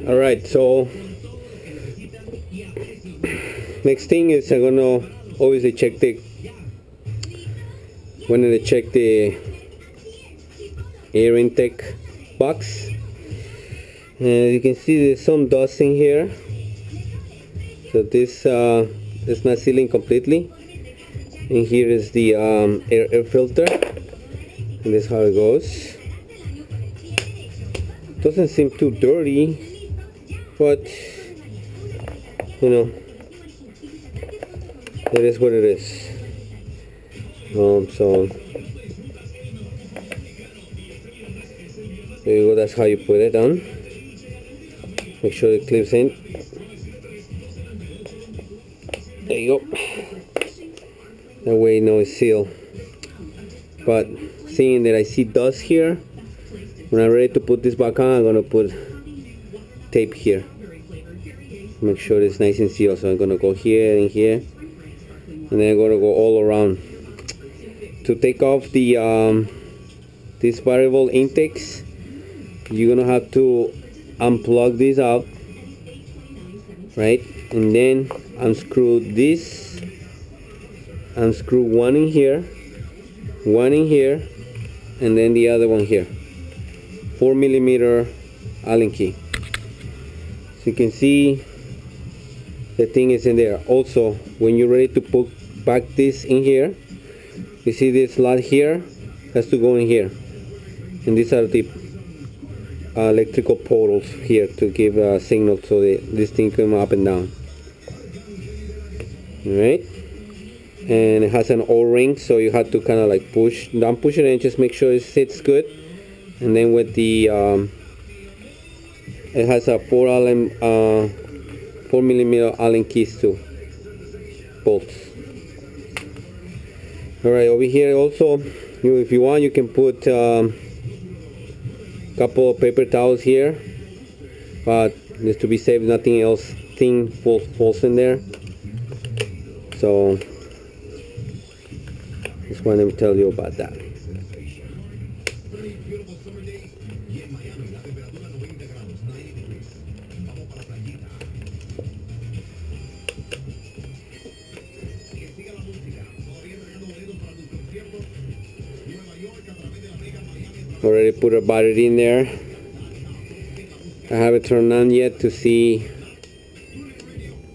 Alright, so next thing is I'm gonna obviously check the air intake box. And you can see there's some dust in here, so this is not sealing completely. And here is the air filter, and this is how it goes. Doesn't seem too dirty, but you know, it is what it is. So there you go, that's how you put it on. Make sure it clips in. There you go. That way you know it's sealed. But seeing that I see dust here, when I'm ready to put this back on, I'm gonna put tape here. Make sure it's nice and sealed. So I'm gonna go here and here, and then I'm gonna go all around. To take off the these variable intakes, you're gonna have to unplug this out, right? And then unscrew this, unscrew one in here, and then the other one here. 4mm Allen key. So you can see the thing is in there. Also, when you're ready to put back this in here, you see this slot here has to go in here, and these are the electrical portals here to give a signal so this thing can come up and down. Alright, and it has an O-ring, so you have to kind of like push it and just make sure it sits good. And then with the it has a 4mm Allen keys too, bolts. Alright, over here also, if you want, you can put couple of paper towels here, but just to be safe, nothing else thing falls in there. So just wanted to tell you about that. Already put a battery in there. I haven't turned on yet to see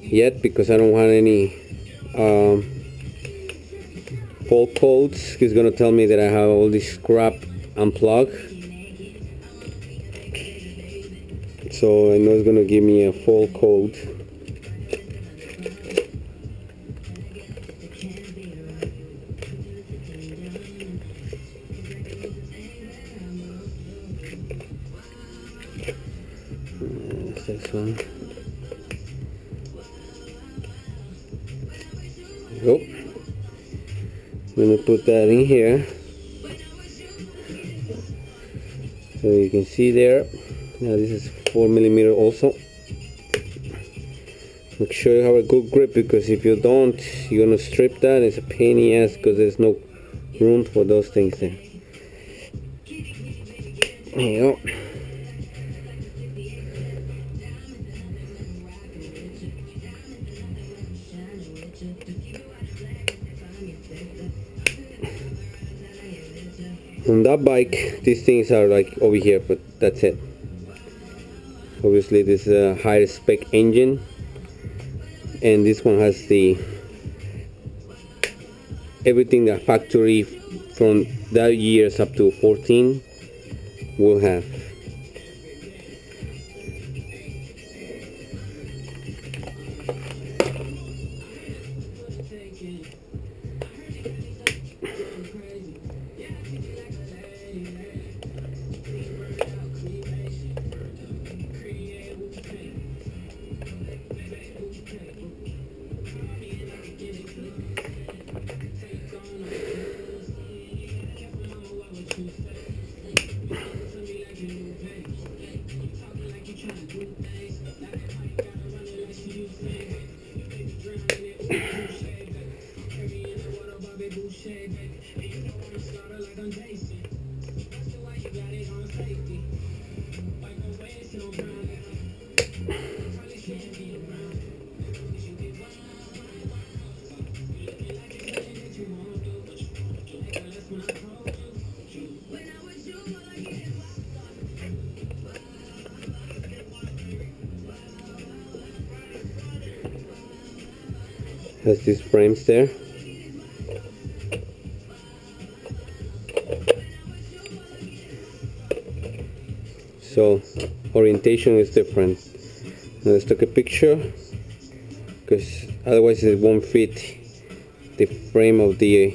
yet because I don't want any fault codes. It's gonna tell me that I have all this crap unplugged, so I know it's gonna give me a fault code. This one. Go. I'm gonna put that in here, so you can see there. Now this is 4mm also. Make sure you have a good grip, because if you don't, you're gonna strip that. It's a pain in the ass because there's no room for those things there. There you go. On that bike, these things are like over here, but that's it. Obviously this is a higher spec engine, and this one has the everything the factory from that years up to 14 will have. has these frames there. So orientation is different. Now let's take a picture, because otherwise it won't fit the frame of the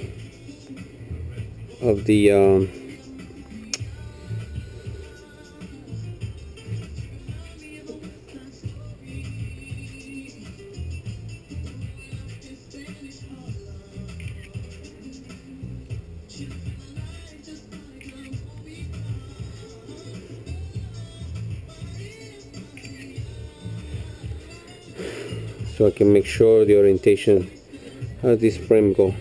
so I can make sure the orientation, how this frame go.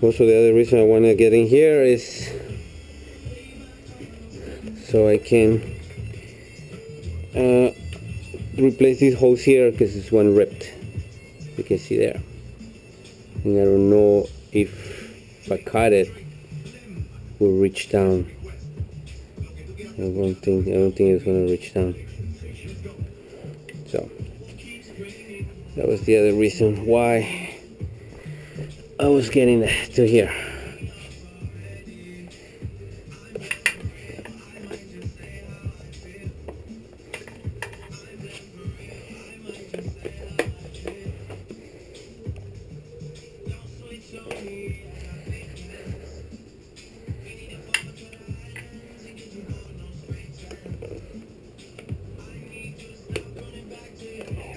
Also, the other reason I want to get in here is so I can replace these holes here, because this one ripped, you can see there, and I don't know if I cut it will reach down. I don't think it's going to reach down. So that was the other reason why I was getting to here.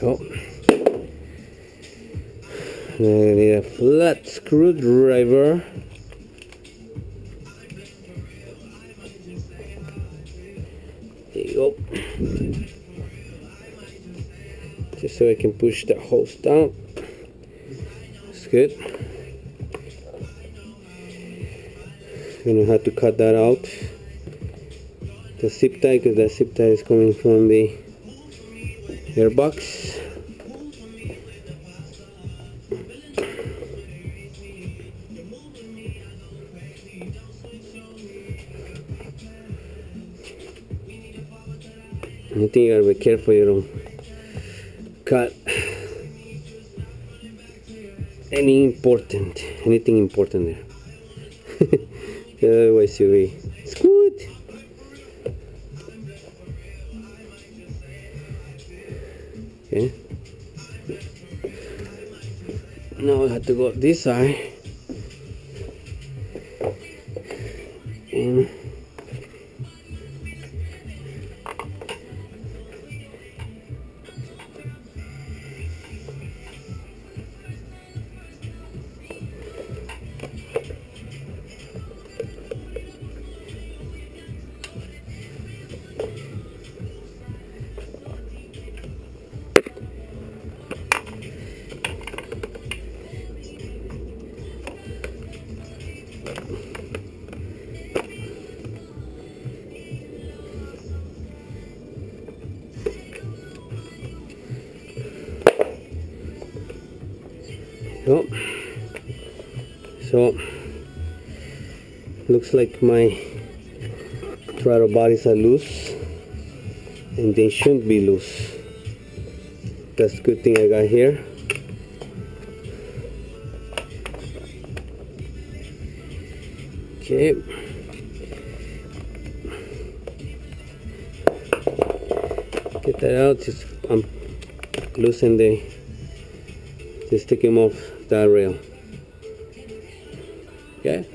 Oh. I need a flat screwdriver. There you go. Just so I can push the hose down. That's good. I'm gonna have to cut that out. The zip tie, because that zip tie is coming from the airbox. I think you gotta be careful you don't cut anything important there. Otherwise you'll be screwed. Okay. Now I have to go this side. And so looks like my throttle bodies are loose, and they shouldn't be loose. That's a good thing I got here. Okay. Get that out. Just loosen just take him off that rail. Okay.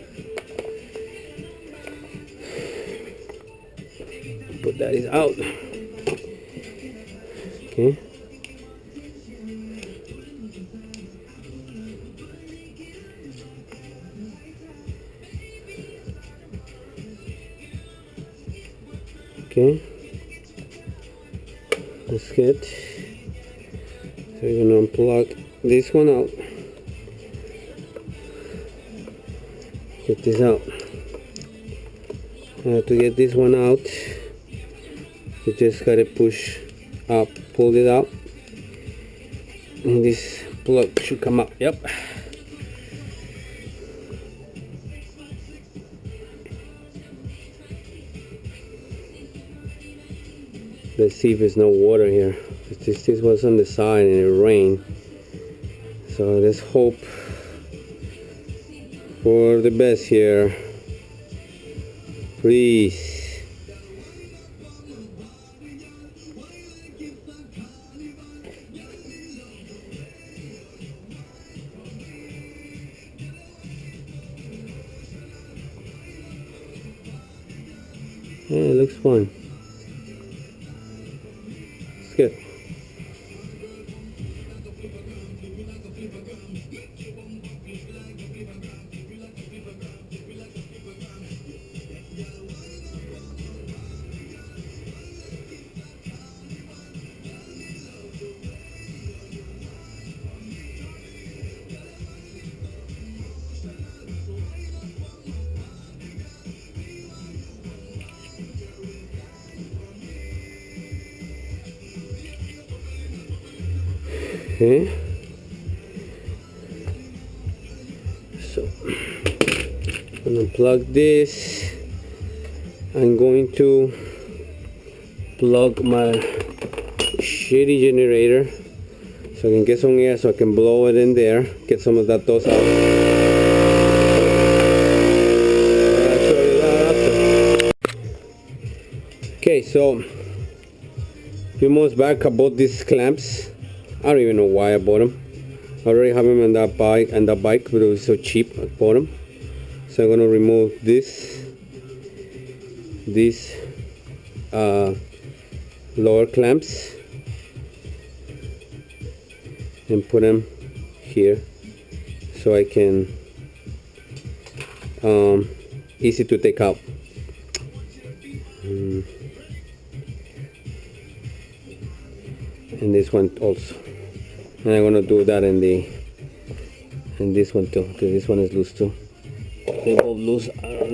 Put that is out. Okay. Okay. That's good. So you're gonna unplug this one out. Get this out. To get this one out, you just gotta push up, pull it out, and this plug should come up. Yep. Let's see if there's no water here. This was on the side and it rained. So let's hope for the best here. Please. Yeah, it looks fine. It's good. Okay, so I'm gonna plug this. I'm going to plug my shitty generator so I can get some air so I can blow it in there, get some of that dust out. I'll show you that after. Okay, so a few months back I bought these clamps. I don't even know why I bought them. I already have them on that bike, but it was so cheap. I bought them. So I'm gonna remove these lower clamps and put them here, so I can easy to take out. And this one also. And I'm gonna do that in this one too, because this one is loose too. They both loose.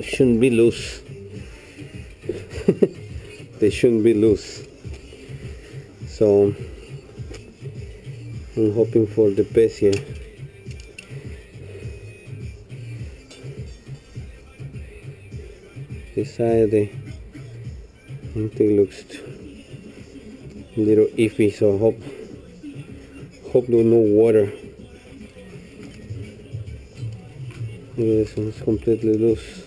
Shouldn't be loose. They shouldn't be loose. So I'm hoping for the best here. This side, I think it looks a little iffy, so hope there's no water. This one's completely loose.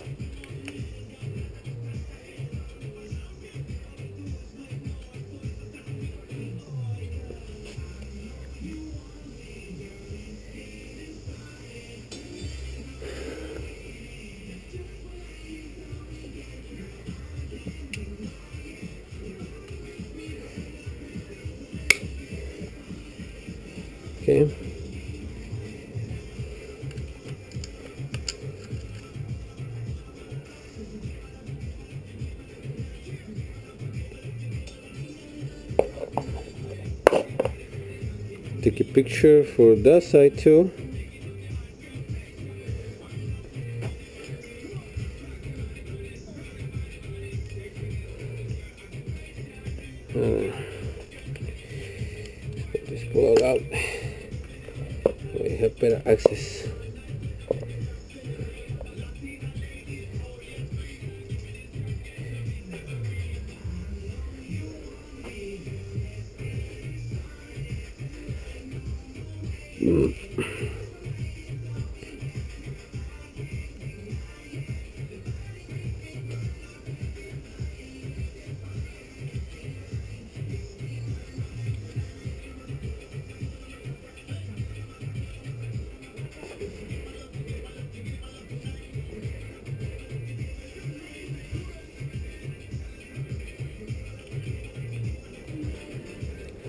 Okay. Take a picture for that side too. Just pull it out. We have better access.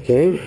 Okay.